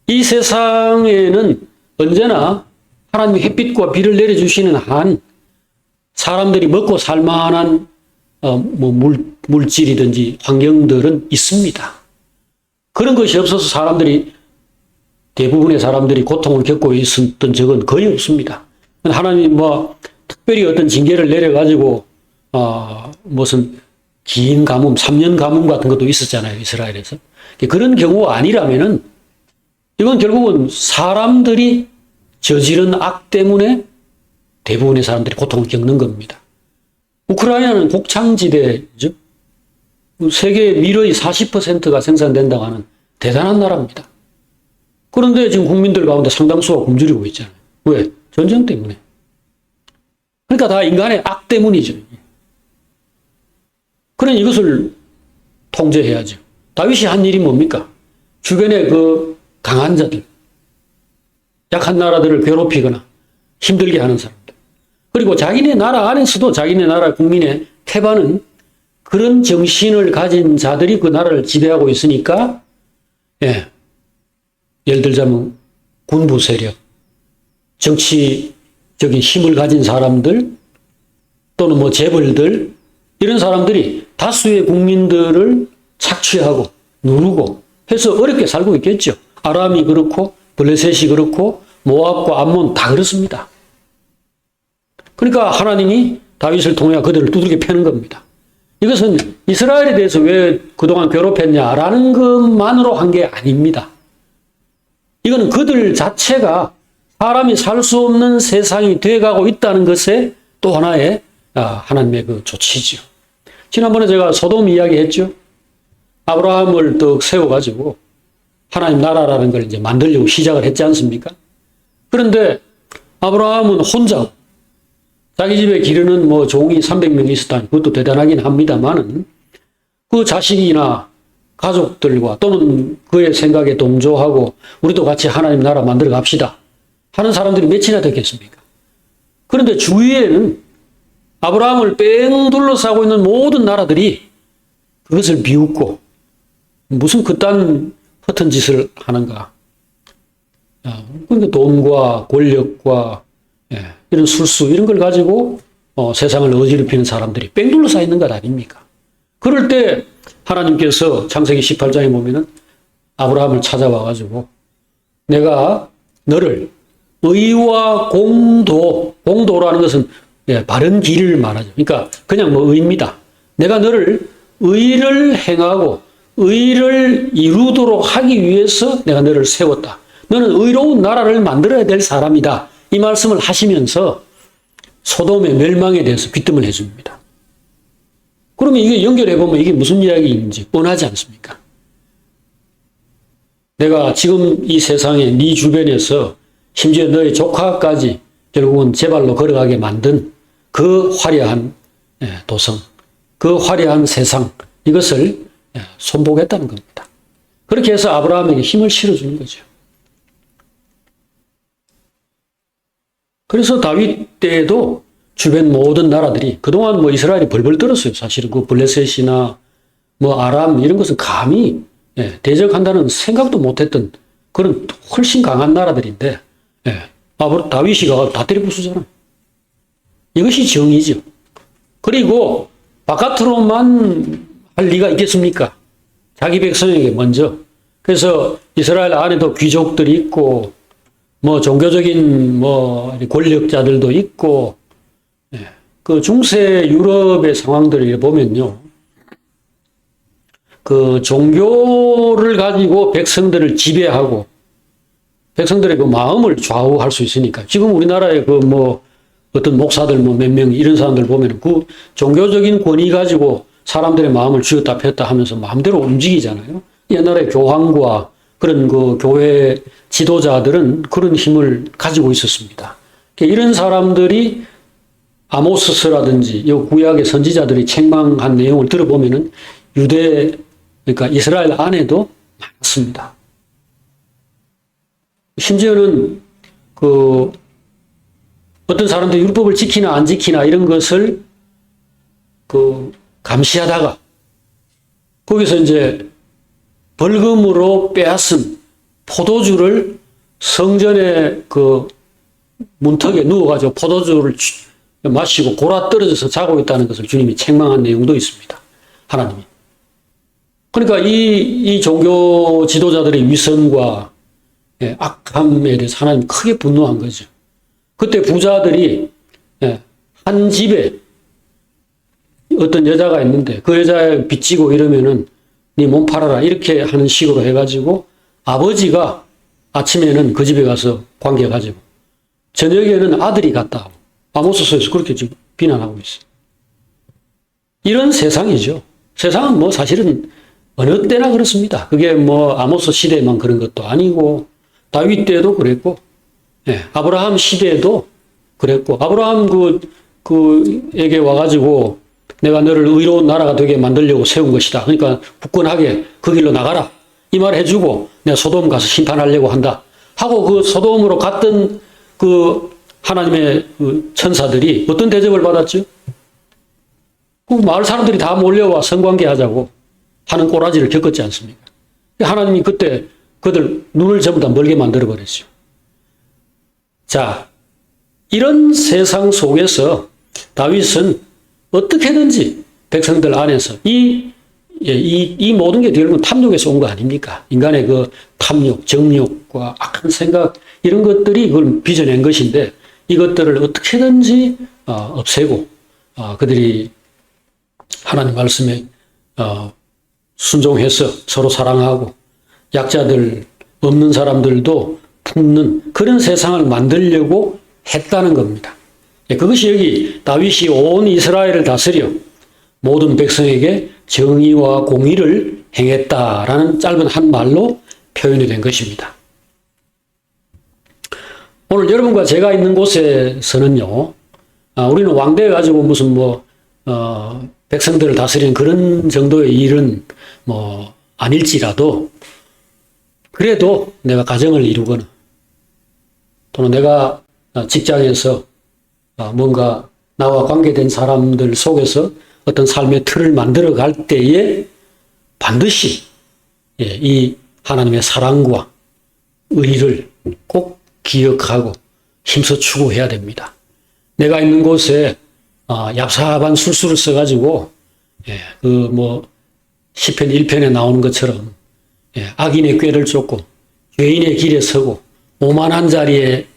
이 세상에는 언제나 하나님의 햇빛과 비를 내려주시는 한 사람들이 먹고 살만한 물질이든지 환경들은 있습니다. 그런 것이 없어서 대부분의 사람들이 고통을 겪고 있었던 적은 거의 없습니다. 하나님 특별히 어떤 징계를 내려가지고 무슨 긴 가뭄, 3년 가뭄 같은 것도 있었잖아요, 이스라엘에서. 그런 경우가 아니라면은 이건 결국은 사람들이 저지른 악 때문에 대부분의 사람들이 고통을 겪는 겁니다. 우크라이나는 곡창지대죠. 세계 밀의 40%가 생산된다고 하는 대단한 나라입니다. 그런데 지금 국민들 가운데 상당수가 굶주리고 있잖아요. 왜? 전쟁 때문에. 그러니까 다 인간의 악 때문이죠. 그러니 이것을 통제해야죠. 다윗이 한 일이 뭡니까? 주변에 그 강한 자들, 약한 나라들을 괴롭히거나 힘들게 하는 사람들. 그리고 자기네 나라 안에서도 자기네 나라 국민의 태반은 그런 정신을 가진 자들이 그 나라를 지배하고 있으니까, 예를 들자면 군부 세력, 정치적인 힘을 가진 사람들, 또는 재벌들, 이런 사람들이 다수의 국민들을 착취하고 누르고 해서 어렵게 살고 있겠죠. 아람이 그렇고 블레셋이 그렇고 모압과 암몬 다 그렇습니다. 그러니까 하나님이 다윗을 통해 그들을 두들겨 패는 겁니다. 이것은 이스라엘에 대해서 왜 그동안 괴롭혔냐라는 것만으로 한 게 아닙니다. 이거는 그들 자체가 사람이 살 수 없는 세상이 돼가고 있다는 것에 또 하나의 하나님의 그 조치죠. 지난번에 제가 소돔 이야기했죠. 아브라함을 떡 세워가지고 하나님 나라라는 걸 이제 만들려고 시작을 했지 않습니까? 그런데 아브라함은 혼자 자기 집에 기르는 뭐 종이 300명 있었다니 그것도 대단하긴 합니다만은 그 자식이나 가족들과 또는 그의 생각에 동조하고 우리도 같이 하나님 나라 만들어 갑시다 하는 사람들이 몇이나 됐겠습니까? 그런데 주위에는 아브라함을 뺑 둘러싸고 있는 모든 나라들이 그것을 비웃고 무슨 그딴 허튼 짓을 하는가. 그러니까 돈과 권력과 이런 술수 이런 걸 가지고 세상을 어지럽히는 사람들이 뺑 둘러싸 있는 것 아닙니까? 그럴 때 하나님께서 창세기 18장에 보면은 아브라함을 찾아와가지고 내가 너를 의와 공도라는 것은 바른 길을 말하죠. 그러니까 그냥 뭐 의입니다. 내가 너를 의를 행하고 의를 이루도록 하기 위해서 내가 너를 세웠다. 너는 의로운 나라를 만들어야 될 사람이다. 이 말씀을 하시면서 소돔의 멸망에 대해서 귀뜸을 해줍니다. 그러면 이게 연결해보면 이게 무슨 이야기인지 뻔하지 않습니까? 내가 지금 이 세상에 네 주변에서 심지어 너의 조카까지 결국은 제 발로 걸어가게 만든 그 화려한 도성, 그 화려한 세상 이것을 손보겠다는 겁니다. 그렇게 해서 아브라함에게 힘을 실어주는 거죠. 그래서 다윗 때에도 주변 모든 나라들이 그동안 뭐 이스라엘이 벌벌 떨었어요. 사실은 그 블레셋이나 뭐 아람 이런 것은 감히 대적한다는 생각도 못했던 그런 훨씬 강한 나라들인데 다윗이 다 때려 부수잖아. 이것이 정의죠. 그리고 바깥으로만 할 리가 있겠습니까? 자기 백성에게 먼저. 그래서 이스라엘 안에도 귀족들이 있고 뭐 종교적인 뭐 권력자들도 있고 그 중세 유럽의 상황들을 보면요. 그 종교를 가지고 백성들을 지배하고 백성들의 그 마음을 좌우할 수 있으니까 지금 우리나라의 그 뭐 어떤 목사들 뭐 몇 명 이런 사람들 보면 그 종교적인 권위 가지고 사람들의 마음을 쥐었다 폈다 하면서 마음대로 움직이잖아요. 옛날에 교황과 그런 그 교회 지도자들은 그런 힘을 가지고 있었습니다. 이런 사람들이 아모스서라든지 이 구약의 선지자들이 책망한 내용을 들어보면은 그러니까 이스라엘 안에도 많습니다. 심지어는 그 어떤 사람들이 율법을 지키나 안 지키나 이런 것을 그 감시하다가 거기서 이제 벌금으로 빼앗은 포도주를 성전의 그 문턱에 누워가지고 포도주를 마시고 골아 떨어져서 자고 있다는 것을 주님이 책망한 내용도 있습니다. 하나님이. 그러니까 이 종교 지도자들의 위선과 악함에 대해서 하나님 크게 분노한 거죠. 그때 부자들이 한 집에 어떤 여자가 있는데 그 여자에 빚지고 이러면은 네 몸 팔아라 이렇게 하는 식으로 해가지고 아버지가 아침에는 그 집에 가서 관계 가지고 저녁에는 아들이 갔다. 아모스서에서 그렇게 지금 비난하고 있어요. 이런 세상이죠. 세상은 뭐 사실은 어느 때나 그렇습니다. 그게 뭐 아모스 시대만 그런 것도 아니고 다윗 때도 그랬고 아브라함 시대에도 그랬고 아브라함 그에게 와가지고 내가 너를 의로운 나라가 되게 만들려고 세운 것이다. 그러니까 굳건하게 그 길로 나가라. 이 말 해주고 내가 소돔 가서 심판하려고 한다. 하고 그 소돔으로 갔던 그 하나님의 그 천사들이 어떤 대접을 받았죠? 그 마을 사람들이 다 몰려와 성관계 하자고 하는 꼬라지를 겪었지 않습니까? 하나님이 그때 그들 눈을 전부 다 멀게 만들어버렸죠. 자, 이런 세상 속에서 다윗은 어떻게든지 백성들 안에서 이 모든 게 결국은 탐욕에서 온 거 아닙니까? 인간의 그 탐욕, 정욕과 악한 생각 이런 것들이 그걸 빚어낸 것인데 이것들을 어떻게든지 없애고 그들이 하나님 말씀에 순종해서 서로 사랑하고 약자들 없는 사람들도 품는 그런 세상을 만들려고 했다는 겁니다. 그것이 여기 다윗이 온 이스라엘을 다스려 모든 백성에게 정의와 공의를 행했다라는 짧은 한 말로 표현이 된 것입니다. 오늘 여러분과 제가 있는 곳에서는요, 우리는 왕대 가지고 무슨 백성들을 다스리는 그런 정도의 일은 아닐지라도, 그래도 내가 가정을 이루거나, 또는 내가 직장에서 뭔가 나와 관계된 사람들 속에서 어떤 삶의 틀을 만들어 갈 때에 반드시 이 하나님의 사랑과 의를 꼭 기억하고 힘써 추구해야 됩니다. 내가 있는 곳에 얍삽한 술수를 써가지고 시편 1편에 나오는 것처럼 악인의 꾀를 쫓고 죄인의 길에 서고 오만한 자의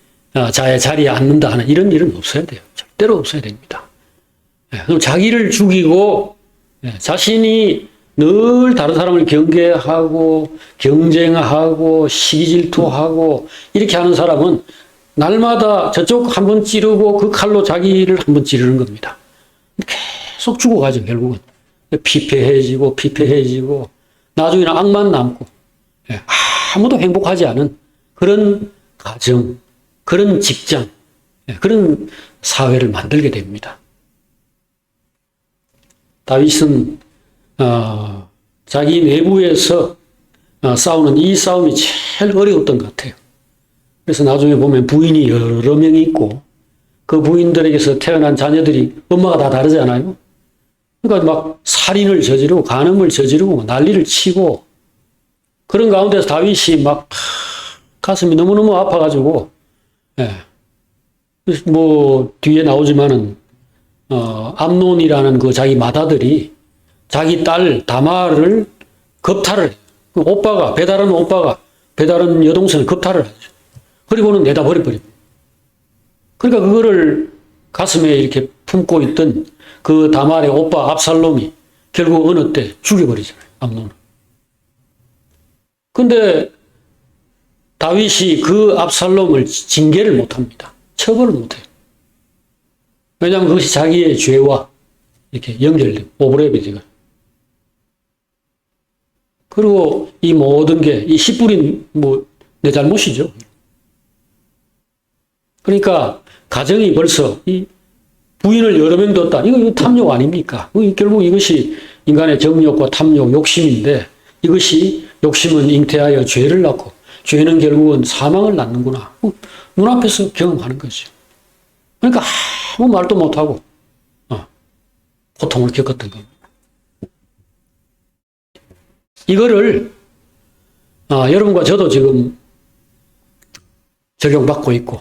자리에 앉는다 하는 이런 일은 없어야 돼요. 절대로 없어야 됩니다. 그럼 자기를 죽이고 자신이 늘 다른 사람을 경계하고 경쟁하고 시기질투하고 이렇게 하는 사람은 날마다 저쪽 한번 찌르고 그 칼로 자기를 한번 찌르는 겁니다. 계속 죽어가죠, 결국은. 피폐해지고 나중에는 악만 남고 아무도 행복하지 않은 그런 가정, 그런 직장, 그런 사회를 만들게 됩니다. 다윗은 자기 내부에서 싸우는 이 싸움이 제일 어려웠던 것 같아요. 그래서 나중에 보면 부인이 여러 명이 있고 그 부인들에게서 태어난 자녀들이 엄마가 다 다르잖아요. 그러니까 막 살인을 저지르고 간음을 저지르고 난리를 치고 그런 가운데서 다윗이 막 가슴이 너무너무 아파가지고 뒤에 나오지만은 암논이라는 그 자기 맏아들이 자기 딸 다말을 겁탈을 해요. 배다른 오빠가 배다른 여동생을 겁탈을 하죠. 그리고는 내다 버려버립니다. 그러니까 그거를 가슴에 이렇게 품고 있던 그 다말의 오빠 압살롬이 결국 어느 때 죽여버리잖아요. 암논을. 근데 다윗이 그 압살롬을 징계를 못합니다. 처벌을 못해요. 왜냐하면 그것이 자기의 죄와 이렇게 연결돼요. 오버랩이. 그리고 이 모든 게, 이 씨 뿌린 내 잘못이죠. 그러니까 가정이 벌써 이 부인을 여러 명 뒀다. 이거 탐욕 아닙니까? 결국 이것이 인간의 정욕과 탐욕, 욕심인데 이것이 욕심은 잉태하여 죄를 낳고 죄는 결국은 사망을 낳는구나. 눈앞에서 경험하는 거죠. 그러니까 아무 말도 못하고 고통을 겪었던 겁니다. 이거를 여러분과 저도 지금 적용받고 있고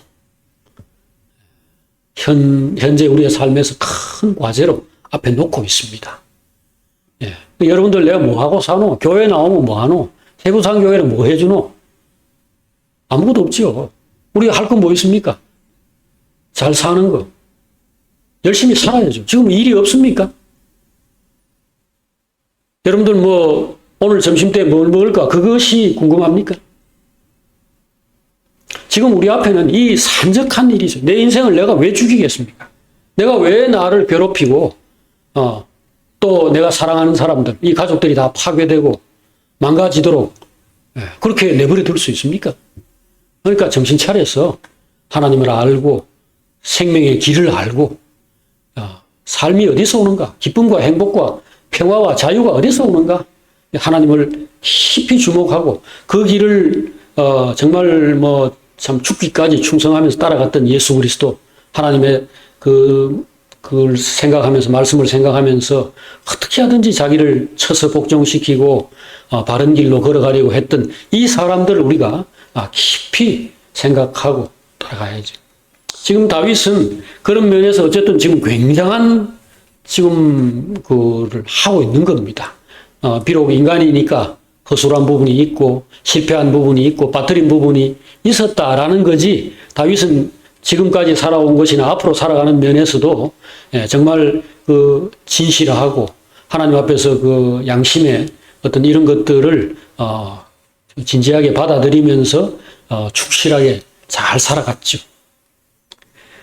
현재 우리의 삶에서 큰 과제로 앞에 놓고 있습니다. 여러분들 내가 뭐하고 사노? 교회 나오면 뭐하노? 세부상교회는 뭐 해주노? 아무것도 없지요. 우리가 할 건 뭐 있습니까? 잘 사는 거. 열심히 살아야죠. 지금 일이 없습니까? 여러분들 오늘 점심때 뭘 먹을까? 그것이 궁금합니까? 지금 우리 앞에는 이 산적한 일이죠. 내 인생을 내가 왜 죽이겠습니까? 내가 왜 나를 괴롭히고, 또 내가 사랑하는 사람들, 이 가족들이 다 파괴되고 망가지도록 그렇게 내버려 둘 수 있습니까? 그러니까 정신 차려서 하나님을 알고 생명의 길을 알고 삶이 어디서 오는가? 기쁨과 행복과 평화와 자유가 어디서 오는가? 하나님을 깊이 주목하고 그 길을 정말 참 죽기까지 충성하면서 따라갔던 예수 그리스도 하나님의 그걸 생각하면서 말씀을 생각하면서 어떻게 하든지 자기를 쳐서 복종시키고 바른 길로 걸어가려고 했던 이 사람들을 우리가 깊이 생각하고 따라가야죠. 지금 다윗은 그런 면에서 어쨌든 지금 굉장한 그를 하고 있는 겁니다. 비록 인간이니까 허술한 부분이 있고 실패한 부분이 있고 빠뜨린 부분이 있었다라는 거지 다윗은 지금까지 살아온 것이나 앞으로 살아가는 면에서도 정말 진실하고 하나님 앞에서 그 양심의 어떤 이런 것들을 진지하게 받아들이면서 충실하게 잘 살아갔죠.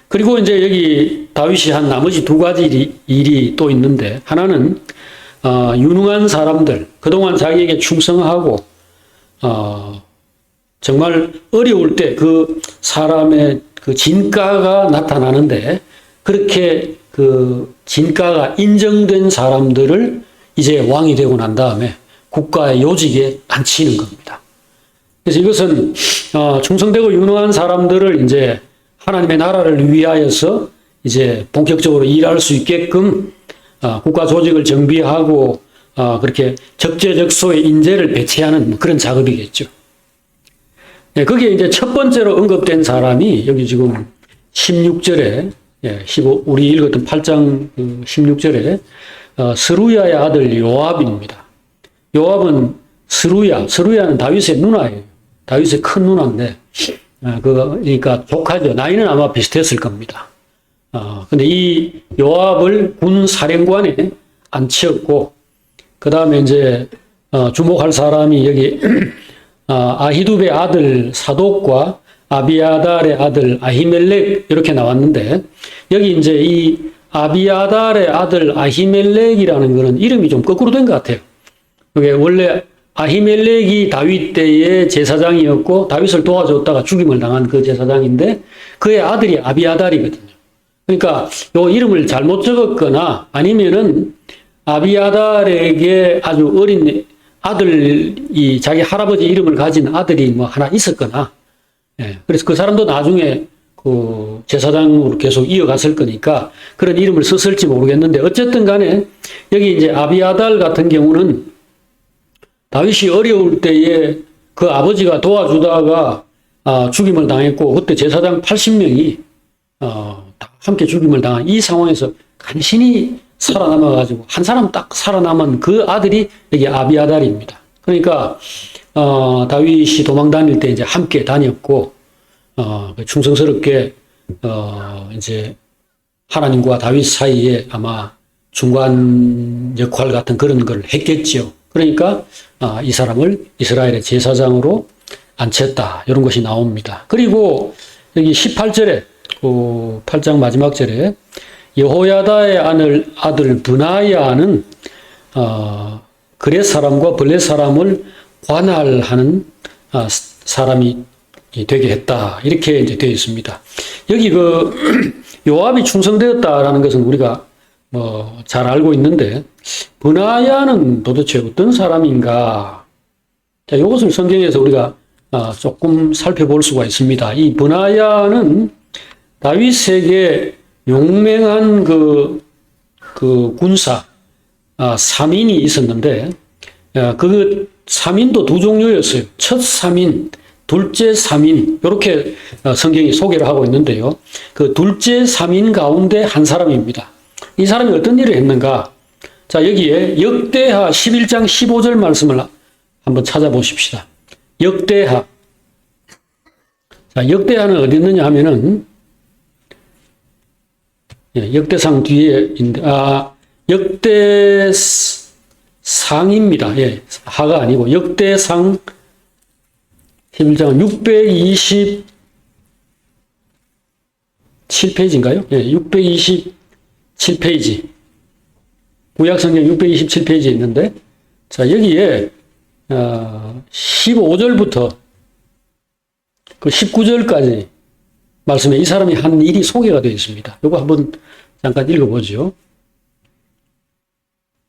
그리고 이제 여기 다윗이 한 나머지 두 가지 일이 또 있는데, 하나는 유능한 사람들, 그동안 자기에게 충성하고 정말 어려울 때 그 사람의 그 진가가 나타나는데, 그렇게 그 진가가 인정된 사람들을 이제 왕이 되고 난 다음에 국가의 요직에 앉히는 겁니다. 그래서 이것은 충성되고 유능한 사람들을 이제 하나님의 나라를 위하여서 이제 본격적으로 일할 수 있게끔 국가 조직을 정비하고 그렇게 적재적소의 인재를 배치하는 그런 작업이겠죠. 네, 거기에 이제 첫 번째로 언급된 사람이 여기 지금 16절에, 15, 우리 읽었던 8장 16절에 스루야의 아들 요압입니다. 요압은 스루야는 다윗의 누나예요. 다윗의 큰 누나인데, 그러니까 조카죠. 나이는 아마 비슷했을 겁니다. 근데 이 요압을 군 사령관에 앉혔고, 그 다음에 이제 주목할 사람이 여기 아히두베의 아들 사독과 아비아달의 아들 아히멜렉 이렇게 나왔는데, 여기 이제 이 아비아달의 아들 아히멜렉이라는 거는 이름이 좀 거꾸로 된 것 같아요. 그게 원래 아히멜렉이 다윗 때의 제사장이었고 다윗을 도와줬다가 죽임을 당한 그 제사장인데, 그의 아들이 아비아달이거든요. 그러니까 요 이름을 잘못 적었거나 아니면은 아비아달에게 아주 어린 아들이 자기 할아버지 이름을 가진 아들이 뭐 하나 있었거나, 그래서 그 사람도 나중에 그 제사장으로 계속 이어갔을 거니까 그런 이름을 썼을지 모르겠는데, 어쨌든 간에 여기 이제 아비아달 같은 경우는 다윗이 어려울 때에 그 아버지가 도와주다가 죽임을 당했고, 그때 제사장 80명이 함께 죽임을 당한 이 상황에서 간신히 살아남아가지고 한 사람 딱 살아남은 그 아들이 여기 아비아달입니다. 그러니까 다윗이 도망 다닐 때 이제 함께 다녔고, 충성스럽게 이제 하나님과 다윗 사이에 아마 중간 역할 같은 그런 걸 했겠지요. 그러니까 이 사람을 이스라엘의 제사장으로 앉혔다, 이런 것이 나옵니다. 그리고 여기 18절에 8장 마지막 절에 여호야다의 아들 브나야는 그렛 사람과 블렛 사람을 관할하는 사람이 되게 했다, 이렇게 이제 되어 있습니다. 여기 그 요압이 충성되었다라는 것은 우리가 뭐 잘 알고 있는데, 브나야는 도대체 어떤 사람인가? 자, 이것을 성경에서 우리가 조금 살펴볼 수가 있습니다. 이 브나야는 다윗에게 용맹한 그 군사 3인이 있었는데, 그 3인도 두 종류였어요. 첫 3인, 둘째 3인, 이렇게 성경이 소개를 하고 있는데요. 그 둘째 3인 가운데 한 사람입니다. 이 사람이 어떤 일을 했는가? 자, 여기에 역대하 11장 15절 말씀을 한번 찾아보십시다. 역대하. 자, 역대하는 어디 있느냐 하면은, 역대상 뒤에 있는데, 역대상입니다. 하가 아니고, 역대상 11장 627페이지인가요? 627페이지. 구약성경 627페이지에 있는데, 자, 여기에 15절부터 그 19절까지 말씀에 이 사람이 한 일이 소개가 되어 있습니다. 이거 한번 잠깐 읽어보죠.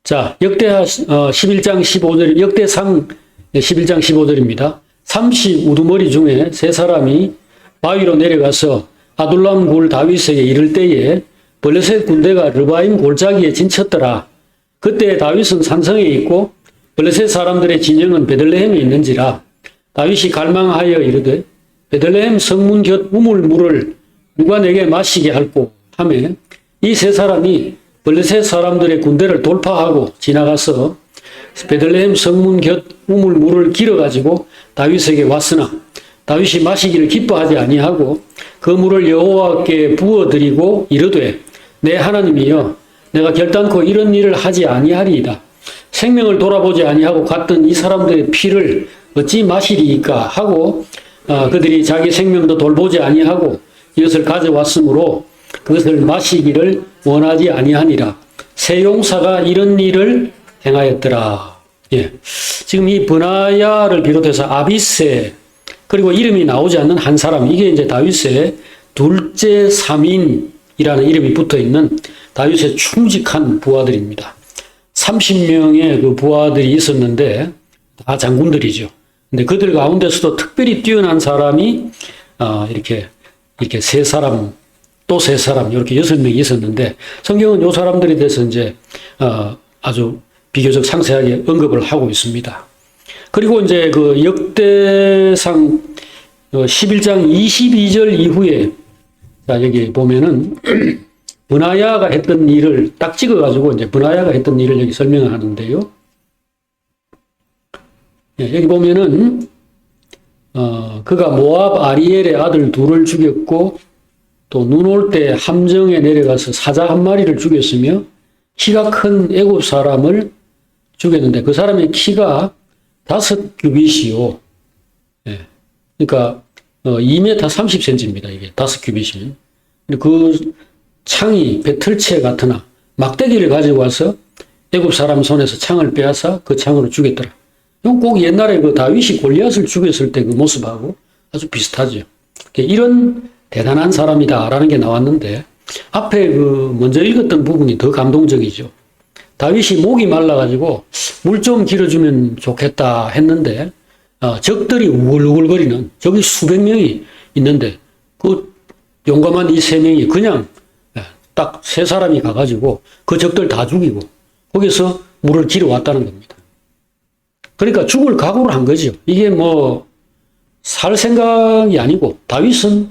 자, 역대하 11장 15절, 역대상 11장 15절입니다. 삼시 우두머리 중에 세 사람이 바위로 내려가서 아둘람 굴 다윗에게 이를 때에 블레셋 군대가 르바임 골짜기에 진쳤더라. 그때 다윗은 산성에 있고 블레셋 사람들의 진영은 베들레헴에 있는지라. 다윗이 갈망하여 이르되 베들레헴 성문 곁 우물물을 누가 내게 마시게 할꼬 하며, 이 세 사람이 블레셋 사람들의 군대를 돌파하고 지나가서 베들레헴 성문 곁 우물물을 길어가지고 다윗에게 왔으나 다윗이 마시기를 기뻐하지 아니하고 그 물을 여호와께 부어드리고 이르되, 내 하나님이여, 내가 결단코 이런 일을 하지 아니하리이다. 생명을 돌아보지 아니하고 갔던 이 사람들의 피를 어찌 마시리이까 하고 그들이 자기 생명도 돌보지 아니하고 이것을 가져왔으므로 그것을 마시기를 원하지 아니하니라. 새 용사가 이런 일을 행하였더라. 예. 지금 이 브나야를 비롯해서 아비세 그리고 이름이 나오지 않는 한 사람, 이게 이제 다윗의 둘째 3인이라는 이름이 붙어 있는 다윗의 충직한 부하들입니다. 30명의 그 부하들이 있었는데 다 장군들이죠. 근데 그들 가운데서도 특별히 뛰어난 사람이 이렇게 세 사람, 또 세 사람, 이렇게 6명이 있었는데 성경은 이 사람들에 대해서 이제 아주 비교적 상세하게 언급을 하고 있습니다. 그리고 이제 그 역대상 11장 22절 이후에 자 여기 보면은 브나야가 했던 일을 딱 찍어가지고 이제 브나야가 했던 일을 여기 설명하는데요. 예, 여기 보면은 그가 모압 아리엘의 아들 둘을 죽였고 또 눈 올 때 함정에 내려가서 사자 한 마리를 죽였으며 키가 큰 애굽 사람을 죽였는데 그 사람의 키가 5규빗이요. 예, 그러니까 2m 30cm입니다. 이게 5규빗이면. 그 창이 배틀채 같으나 막대기를 가지고 와서 애굽 사람 손에서 창을 빼앗아 그 창으로 죽였더라. 이건 꼭 옛날에 그 다윗이 골리앗을 죽였을 때 그 모습하고 아주 비슷하죠. 이런 대단한 사람이다라는 게 나왔는데 앞에 그 먼저 읽었던 부분이 더 감동적이죠. 다윗이 목이 말라가지고 물 좀 길어주면 좋겠다 했는데 적들이 우글우글거리는 저기 수백 명이 있는데 그 용감한 이 세 명이 그냥 딱 세 사람이 가가지고 그 적들 다 죽이고 거기서 물을 길어왔다는 겁니다. 그러니까 죽을 각오를 한 거죠. 이게 뭐 살 생각이 아니고 다윗은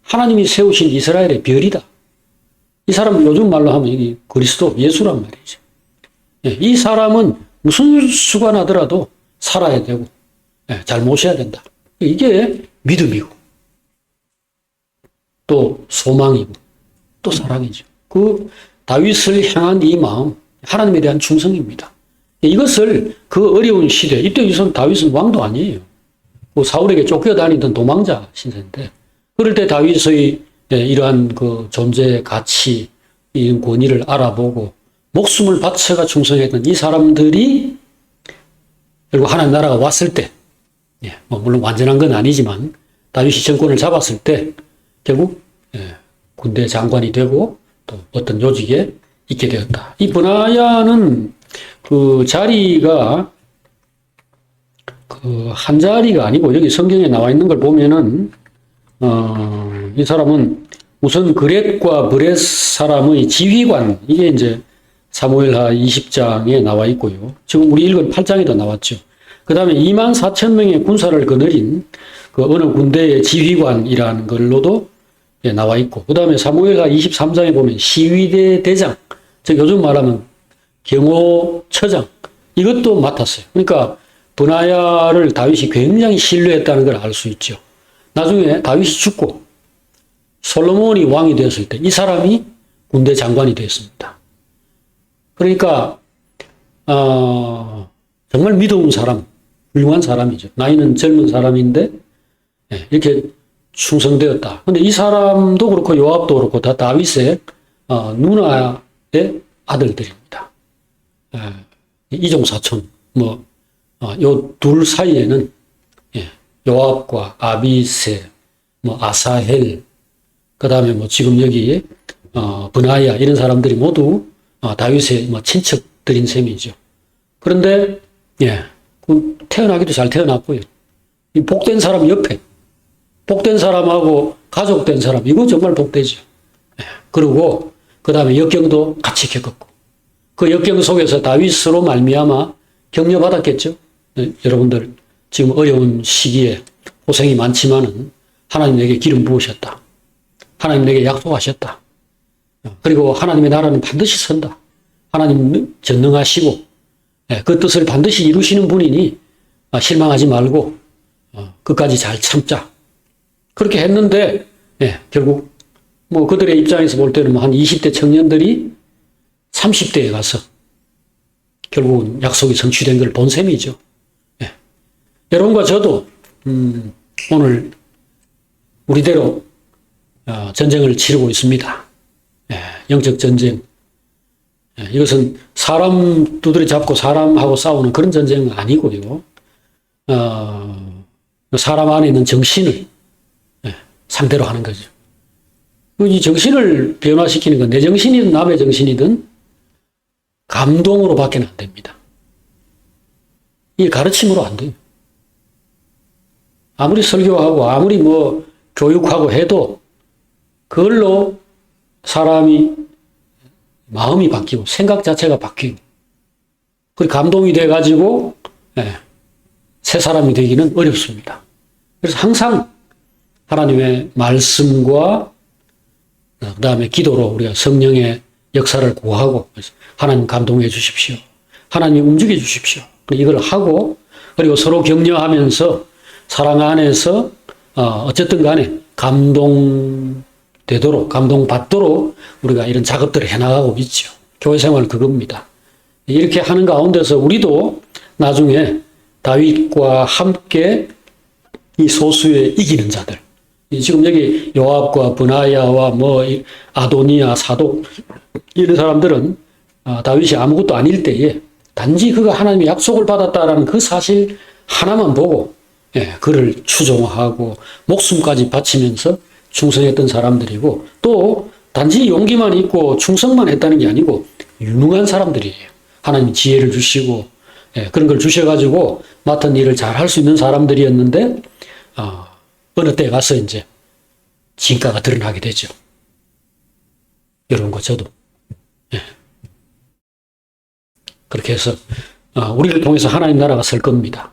하나님이 세우신 이스라엘의 별이다. 이 사람은 요즘 말로 하면 이게 그리스도 예수란 말이죠. 이 사람은 무슨 수가 나더라도 살아야 되고 잘 모셔야 된다. 이게 믿음이고 또 소망이고 또 사랑이죠. 그 다윗을 향한 이 마음, 하나님에 대한 충성입니다. 이것을 그 어려운 시대, 이때 우선 다윗은 왕도 아니에요. 그 사울에게 쫓겨다니던 도망자 신세인데, 그럴 때 다윗의 이러한 그 존재의 가치, 이런 권위를 알아보고 목숨을 바쳐가 충성했던 이 사람들이 결국 하나님 나라가 왔을 때, 뭐 물론 완전한 건 아니지만 다윗이 정권을 잡았을 때 결국 군대 장관이 되고 또 어떤 요직에 있게 되었다. 이 브나야는 그 자리가 그 한 자리가 아니고 여기 성경에 나와 있는 걸 보면은 이 사람은 우선 그렛과 브렛 사람의 지휘관, 이게 이제 사무엘하 20장에 나와 있고요. 지금 우리 읽은 8장에도 나왔죠. 그 다음에 24,000명의 군사를 거느린 그 어느 군대의 지휘관이라는 걸로도 나와 있고, 그 다음에 사무엘하 23장에 보면 시위대 대장, 즉 요즘 말하면 경호처장, 이것도 맡았어요. 그러니까 브나야를 다윗이 굉장히 신뢰했다는 걸 알 수 있죠. 나중에 다윗이 죽고 솔로몬이 왕이 되었을 때 이 사람이 군대 장관이 되었습니다. 그러니까 정말 믿어온 사람, 훌륭한 사람이죠. 나이는 젊은 사람인데 이렇게 충성되었다. 근데 이 사람도 그렇고 요압도 그렇고 다 다윗의 누나의 아들들입니다. 이종 사촌, 요 둘 사이에는 요압과 아비세, 아사헬, 그 다음에 지금 여기 브나야 이런 사람들이 모두 다윗의 친척들인 셈이죠. 그런데 태어나기도 잘 태어났고요. 이 복된 사람 옆에 복된 사람하고 가족된 사람, 이거 정말 복되죠. 그리고 그 다음에 역경도 같이 겪었고 그 역경 속에서 다윗으로 말미암아 격려받았겠죠. 여러분들 지금 어려운 시기에 고생이 많지만은 하나님 내게 기름 부으셨다. 하나님 내게 약속하셨다. 그리고 하나님의 나라는 반드시 선다. 하나님 전능하시고 그 뜻을 반드시 이루시는 분이니 실망하지 말고 끝까지 잘 참자. 그렇게 했는데 결국 그들의 입장에서 볼 때는 한 20대 청년들이 30대에 가서 결국은 약속이 성취된 걸 본 셈이죠. 예. 여러분과 저도 오늘 우리대로 전쟁을 치르고 있습니다. 예. 영적 전쟁. 예. 이것은 사람 두드려 잡고 사람하고 싸우는 그런 전쟁은 아니고요. 사람 안에 있는 정신을 상대로 하는 거죠. 이 정신을 변화시키는 건 내 정신이든 남의 정신이든 감동으로 밖에는 안 됩니다. 이게 가르침으로 안 돼요. 아무리 설교하고 아무리 뭐 교육하고 해도 그걸로 사람이 마음이 바뀌고 생각 자체가 바뀌고 그리고 감동이 돼가지고 새 사람이 되기는 어렵습니다. 그래서 항상 하나님의 말씀과 그 다음에 기도로 우리가 성령의 역사를 구하고 하나님 감동해 주십시오. 하나님 움직여 주십시오. 이걸 하고 그리고 서로 격려하면서 사랑 안에서 어쨌든 간에 감동되도록 감동받도록 우리가 이런 작업들을 해나가고 있죠. 교회 생활 그겁니다. 이렇게 하는 가운데서 우리도 나중에 다윗과 함께 이 소수의 이기는 자들 지금 여기 요압과 브나야와 뭐 아도니아 사독 이런 사람들은 다윗이 아무것도 아닐 때에 단지 그가 하나님의 약속을 받았다라는 그 사실 하나만 보고 그를 추종하고 목숨까지 바치면서 충성했던 사람들이고 또 단지 용기만 있고 충성만 했다는 게 아니고 유능한 사람들이에요. 하나님이 지혜를 주시고 그런 걸 주셔가지고 맡은 일을 잘 할 수 있는 사람들이었는데 어느 때 가서 이제 진가가 드러나게 되죠. 여러분과 저도. 그렇게 해서 우리를 통해서 하나님 나라가 설 겁니다.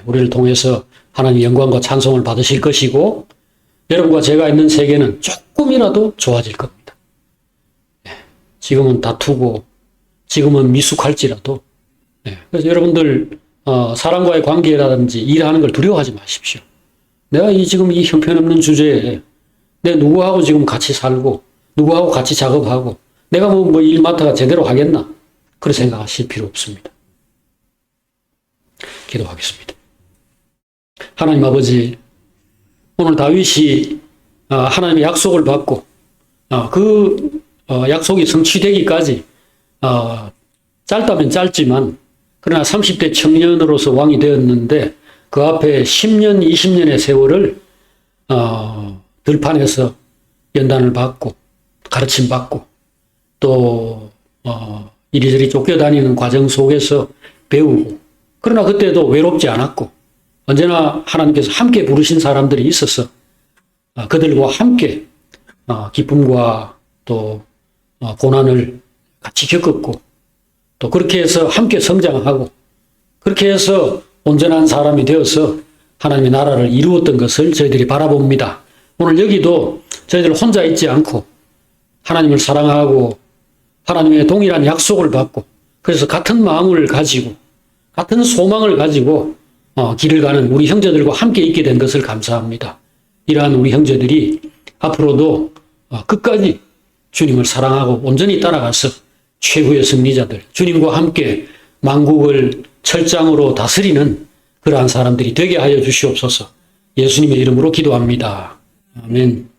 우리를 통해서 하나님 영광과 찬송을 받으실 것이고 여러분과 제가 있는 세계는 조금이라도 좋아질 겁니다. 지금은 다투고 지금은 미숙할지라도 그래서 여러분들 사람과의 관계라든지 일하는 걸 두려워하지 마십시오. 내가 지금 이 형편없는 주제에 내가 누구하고 지금 같이 살고 누구하고 같이 작업하고 내가 뭐 일 맡아가 제대로 하겠나 그런 생각하실 필요 없습니다. 기도하겠습니다. 하나님 아버지 오늘 다윗이 하나님의 약속을 받고 그 약속이 성취되기까지 짧다면 짧지만 그러나 30대 청년으로서 왕이 되었는데 그 앞에 10년, 20년의 세월을 들판에서 연단을 받고 가르침 받고 또 이리저리 쫓겨다니는 과정 속에서 배우고 그러나 그때도 외롭지 않았고 언제나 하나님께서 함께 부르신 사람들이 있어서 그들과 함께 기쁨과 또 고난을 같이 겪었고 또 그렇게 해서 함께 성장하고 그렇게 해서 온전한 사람이 되어서 하나님의 나라를 이루었던 것을 저희들이 바라봅니다. 오늘 여기도 저희들 혼자 있지 않고 하나님을 사랑하고 하나님의 동일한 약속을 받고 그래서 같은 마음을 가지고 같은 소망을 가지고 길을 가는 우리 형제들과 함께 있게 된 것을 감사합니다. 이러한 우리 형제들이 앞으로도 끝까지 주님을 사랑하고 온전히 따라가서 최후의 승리자들, 주님과 함께 만국을 철장으로 다스리는 그러한 사람들이 되게 하여 주시옵소서. 예수님의 이름으로 기도합니다. 아멘.